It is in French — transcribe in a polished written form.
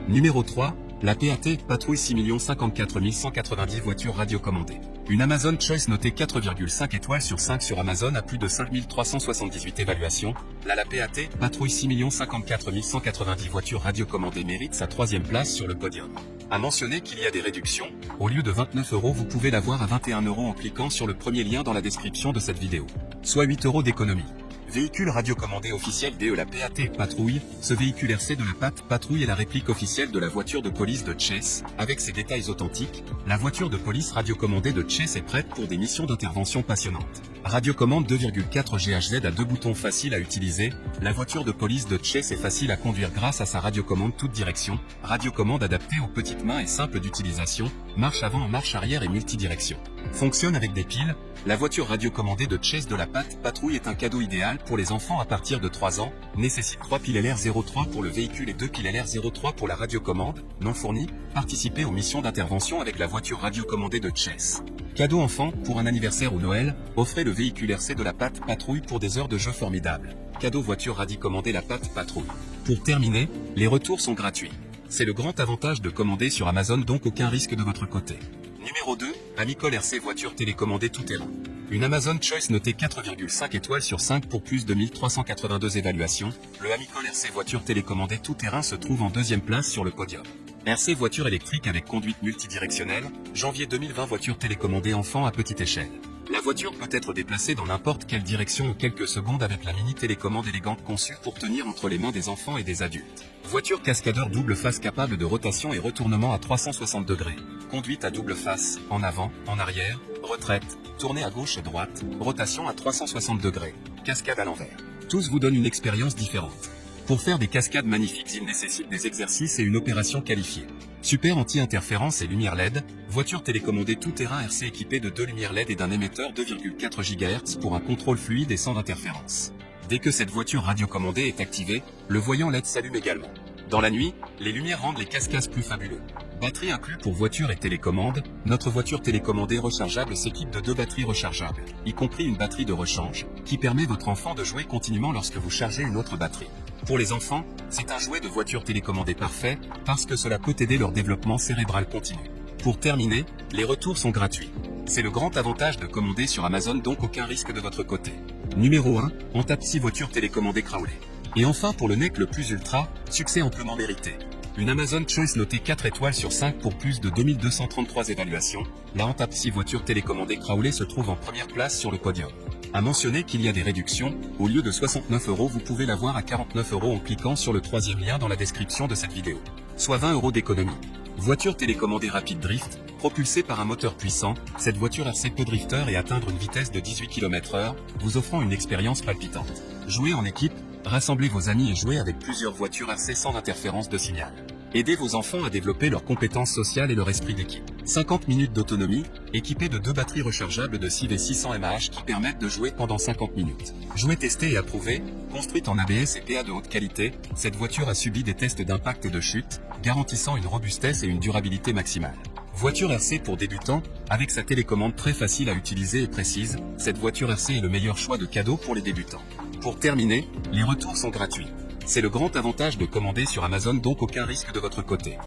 Numéro 3, la PAT, Patrouille 6 054 190 voitures radiocommandées. Une Amazon Choice notée 4,5 étoiles sur 5 sur Amazon à plus de 5378 évaluations. La PAT, Patrouille 6 054 190 voitures radiocommandées mérite sa 3e place sur le podium. À mentionner qu'il y a des réductions. Au lieu de 29 €, vous pouvez l'avoir à 21 € en cliquant sur le premier lien dans la description de cette vidéo. Soit 8 € d'économie. Véhicule radiocommandé officiel DE la PAT Patrouille. Ce véhicule RC de la PAT Patrouille est la réplique officielle de la voiture de police de Chase. Avec ses détails authentiques, la voiture de police radiocommandée de Chase est prête pour des missions d'intervention passionnantes. Radiocommande 2,4 GHz à 2 boutons faciles à utiliser. La voiture de police de Chase est facile à conduire grâce à sa radiocommande toute direction. Radiocommande adaptée aux petites mains et simple d'utilisation. Marche avant, marche arrière et multidirection. Fonctionne avec des piles. La voiture radiocommandée de Chase de la PAT Patrouille est un cadeau idéal pour les enfants à partir de 3 ans. Nécessite 3 piles LR03 pour le véhicule et 2 piles LR03 pour la radiocommande. Non fournie. Participez aux missions d'intervention avec la voiture radiocommandée de Chase. Cadeau enfant, pour un anniversaire ou Noël, offrez le véhicule RC de la PAT Patrouille pour des heures de jeu formidables. Cadeau voiture radiocommandée la PAT Patrouille. Pour terminer, les retours sont gratuits. C'est le grand avantage de commander sur Amazon, donc aucun risque de votre côté. Numéro 2, Amicol RC voiture télécommandée tout-terrain. Une Amazon Choice notée 4,5 étoiles sur 5 pour plus de 1382 évaluations. Le Amicol RC voiture télécommandée tout-terrain se trouve en 2e place sur le podium. RC voiture électrique avec conduite multidirectionnelle, janvier 2020 voiture télécommandée enfant à petite échelle. La voiture peut être déplacée dans n'importe quelle direction en quelques secondes avec la mini télécommande élégante conçue pour tenir entre les mains des enfants et des adultes. Voiture cascadeur double face capable de rotation et retournement à 360 degrés. Conduite à double face, en avant, en arrière, retraite, tournée à gauche et droite, rotation à 360 degrés, cascade à l'envers. Tous vous donnent une expérience différente. Pour faire des cascades magnifiques, il nécessite des exercices et une opération qualifiée. Super anti-interférence et lumière LED, voiture télécommandée tout-terrain RC équipée de 2 lumières LED et d'un émetteur 2,4 GHz pour un contrôle fluide et sans interférence. Dès que cette voiture radiocommandée est activée, le voyant LED s'allume également. Dans la nuit, les lumières rendent les cascades plus fabuleux. Batterie inclue pour voiture et télécommande, notre voiture télécommandée rechargeable s'équipe de 2 batteries rechargeables, y compris une batterie de rechange, qui permet votre enfant de jouer continuellement lorsque vous chargez une autre batterie. Pour les enfants, c'est un jouet de voiture télécommandée parfait, parce que cela peut aider leur développement cérébral continu. Pour terminer, les retours sont gratuits. C'est le grand avantage de commander sur Amazon, donc aucun risque de votre côté. Numéro 1, Antapsi voiture télécommandée Crowley. Et enfin pour le NEC le plus ultra, succès amplement mérité. Une Amazon Choice notée 4 étoiles sur 5 pour plus de 2233 évaluations, la Antapsi voiture télécommandée Crowley se trouve en première place sur le podium. À mentionner qu'il y a des réductions, au lieu de 69 €, vous pouvez l'avoir à 49 € en cliquant sur le 3e lien dans la description de cette vidéo. Soit 20 € d'économie. Voiture télécommandée rapide drift, propulsée par un moteur puissant, cette voiture RC peut drifter et atteindre une vitesse de 18 km/h, vous offrant une expérience palpitante. Jouez en équipe, rassemblez vos amis et jouez avec plusieurs voitures RC sans interférence de signal. Aidez vos enfants à développer leurs compétences sociales et leur esprit d'équipe. 50 minutes d'autonomie, équipée de 2 batteries rechargeables de 6 et 600 mAh qui permettent de jouer pendant 50 minutes. Jouet testé et approuvé, construite en ABS et PA de haute qualité, cette voiture a subi des tests d'impact et de chute, garantissant une robustesse et une durabilité maximale. Voiture RC pour débutants, avec sa télécommande très facile à utiliser et précise, cette voiture RC est le meilleur choix de cadeau pour les débutants. Pour terminer, les retours sont gratuits. C'est le grand avantage de commander sur Amazon, donc aucun risque de votre côté.